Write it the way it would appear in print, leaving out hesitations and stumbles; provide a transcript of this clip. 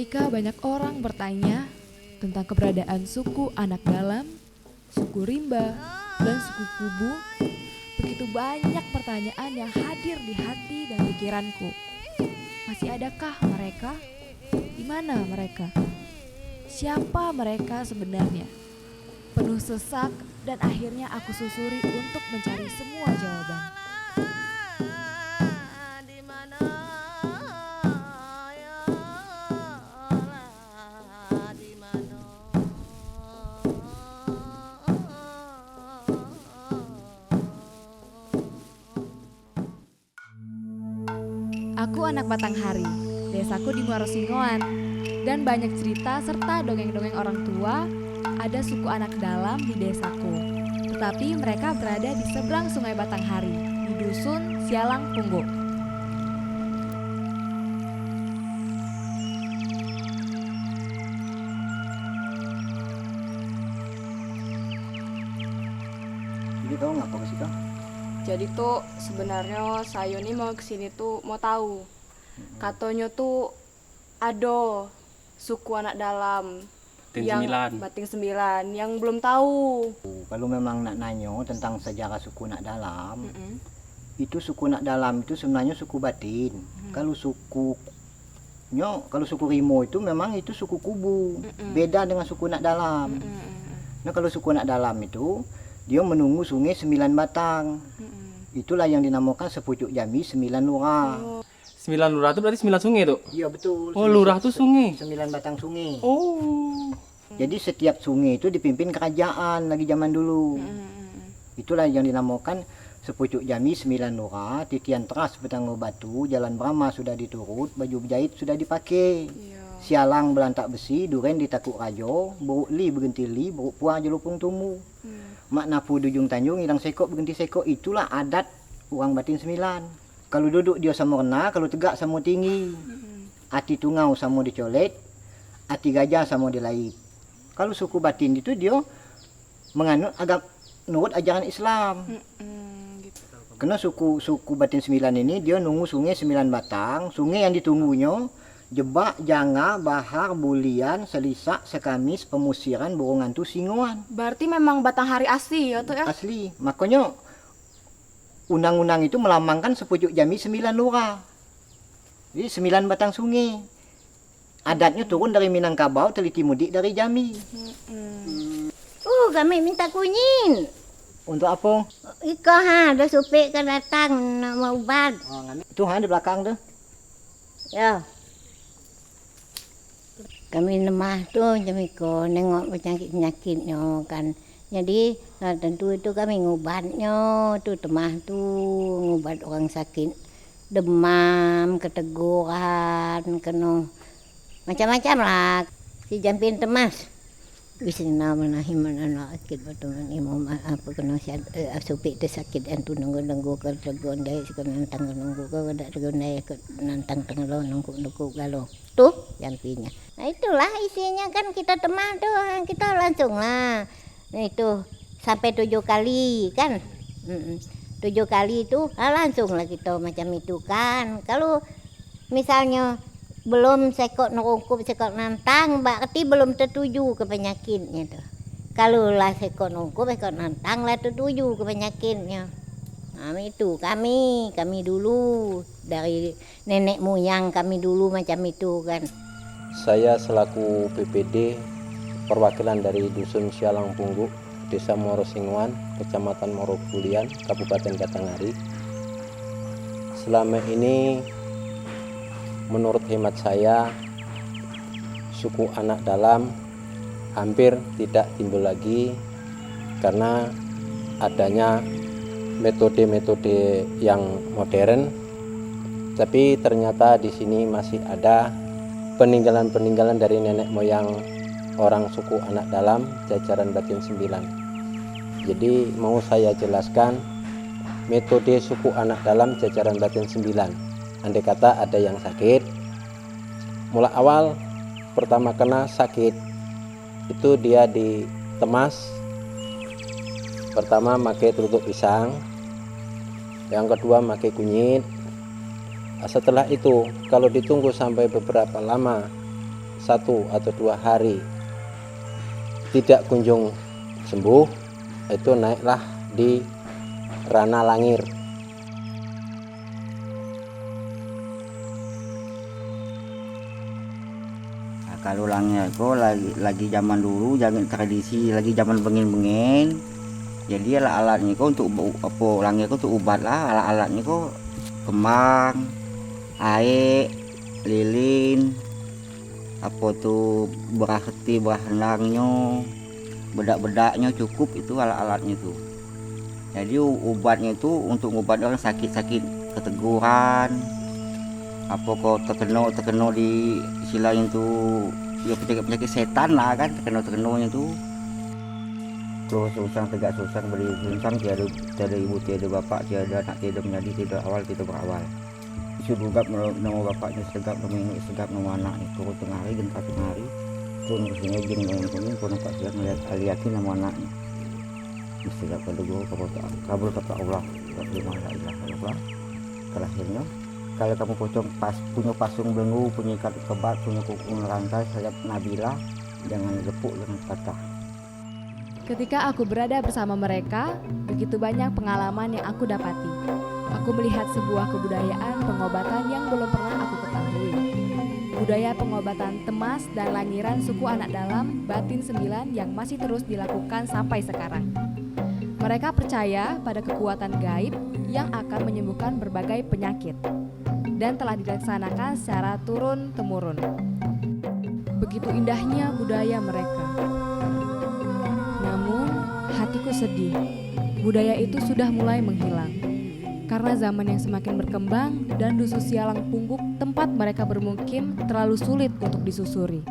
Ketika banyak orang bertanya tentang keberadaan suku anak dalam, suku rimba, dan suku kubu, begitu banyak pertanyaan yang hadir di hati dan pikiranku. Masih adakah mereka? Di mana mereka? Siapa mereka sebenarnya? Penuh sesak dan akhirnya aku susuri untuk mencari semua jawaban. Aku anak Batanghari, desaku di Muaro Singoan, dan banyak cerita serta dongeng-dongeng orang tua. Ada suku anak dalam di desaku, tetapi mereka berada di seberang sungai Batanghari, di dusun Sialang Punggung. Jadi kau ngapa ke situ? Jadi tuh sebenarnya saya nih mau kesini tuh mau tahu. Katanya tuh ada suku anak dalam Bating Sembilan yang belum tahu. Kalau memang nak nanyo tentang sejarah suku nak dalam, itu suku nak dalam itu sebenarnya suku Batin. Kalau suku Rimo itu memang itu suku kubu, beda dengan suku nak dalam. Nah kalau suku nak dalam itu dia menunggu sungai 9 batang. Itulah yang dinamakan sepucuk Jambi 9 lurah. 9 lurah itu berarti 9 sungai tuh? Iya betul. Oh, lurah tuh sungai. 9 batang sungai. Oh. Jadi setiap sungai itu dipimpin kerajaan lagi zaman dulu. Itulah yang dinamakan sepucuk Jambi 9 lurah, titian teras petanggo batu, jalan Brahma sudah diturut, baju jahit sudah dipakai. Sialang belantak besi, duren ditakuk rajo, buruk li berhenti li, buruk puah jelupung tumu. Mak napu dujung tanjung, hilang sekok berhenti sekok, itulah adat orang Batin 9. Kalau duduk dia sama rendah, kalau tegak sama tinggi. Ati tungau sama dicolet, ati gajah sama dilait. Kalau suku Batin itu dia menganut agak nurut ajaran Islam. Karena suku Batin 9 ini dia nunggu sungai 9 batang, sungai yang ditunggunya Jebak, Janga, Bahar, Bulian, Selisak, Sekamis, Pemusiran, Borongantu, Singoan. Berarti memang Batanghari asli ya tuh ya? Asli. Makanya undang-undang itu melambangkan sepucuk Jambi 9 lurah. Jadi 9 batang sungai. Adatnya turun dari Minangkabau, teliti mudik dari Jambi. Kami minta kunyit. Untuk apa? Iko ada supir kan datang nak mau ubat. Itu di belakang tuh. Ya. Kami lemah tuh Jamiko nengok penyakit-penyakitnya kan. Jadi tentu itu kami ngubatnya tuh temah tuh ngubat orang sakit demam, keteguran, kena macam-macam lah. Si Jampin temas. Bismillahirrahmanirrahim. Akid batuman imam apa kena supik tu sakit antu nunggu kerjagon dai sekon nantang nunggu ko dak dai nantang tengelo nunggu galo. Tuh Jampinya. Nah itulah isinya kan kita temah tuh kita langsung lah. Nah itu sampai 7 kali kan. 7 kali itu langsung lah kita macam itu kan. Kalau misalnya belum sekok nungkup sekok nantang berarti belum tertuju ke penyakitnya tuh. Kalau lah sekok nungkup sekok nantang lah tertuju ke penyakitnya. Nah itu kami dulu dari nenek moyang kami dulu macam itu kan. Saya selaku PPD perwakilan dari Dusun Sialang Punggung, Desa Muaro Singoan, Kecamatan Muaro Bulian, Kabupaten Batanghari. Selama ini menurut hemat saya suku anak dalam hampir tidak timbul lagi karena adanya metode-metode yang modern. Tapi ternyata di sini masih ada peninggalan-peninggalan dari nenek moyang orang suku anak dalam jajaran Batin 9. Jadi mau saya jelaskan metode suku anak dalam jajaran Batin 9. Andai kata ada yang sakit, mulai awal pertama kena sakit itu dia ditemas. Pertama pakai tutuk pisang, yang kedua pakai kunyit. Setelah itu kalau ditunggu sampai beberapa lama 1 atau 2 hari tidak kunjung sembuh, itu naiklah di Rana Langir. Nah, kalau langir itu lagi zaman dulu, jangan tradisi lagi zaman bengin-bengin. Jadi alat-alatnya itu untuk apa langir itu untuk ubat lah, alat-alatnya itu kembang, air, lilin, apa tuh berah keti, berah hendangnya, bedak-bedaknya cukup, itu alat-alatnya tuh. Jadi obatnya itu untuk obat orang sakit-sakit keteguran, apa kok terkena di istilahnya tuh ya penyakit setan lah kan, terkena-terkenanya tuh. Terus susang tegak susang beri susang, tiada ibu tiada bapak, tiada anak tiada menjadi, tiada awal tiada berawal. Segap nama bapaknya, segap nama ini, segap nama anaknya. Turun tengah hari, gentar tengah hari, turun ke sini jeng dengan pun nampak segap melihat aliakin nama anaknya. Segap pada gua kabul kata Allah, tak terima la ilaha illallah. Terakhirnya, kalau kamu punya pasung belenggu, punya ikat kebat, punya kuku rantai, sayap Nabila, jangan gepuk, jangan patah. Ketika aku berada bersama mereka, begitu banyak pengalaman yang aku dapati. Aku melihat sebuah kebudayaan pengobatan yang belum pernah aku ketahui. Budaya pengobatan temas dan langiran suku anak dalam Batin 9 yang masih terus dilakukan sampai sekarang. Mereka percaya pada kekuatan gaib yang akan menyembuhkan berbagai penyakit dan telah dilaksanakan secara turun-temurun. Begitu indahnya budaya mereka. Namun, hatiku sedih. Budaya itu sudah mulai menghilang. Karena zaman yang semakin berkembang dan dusun Sialang Pungguk tempat mereka bermukim terlalu sulit untuk disusuri.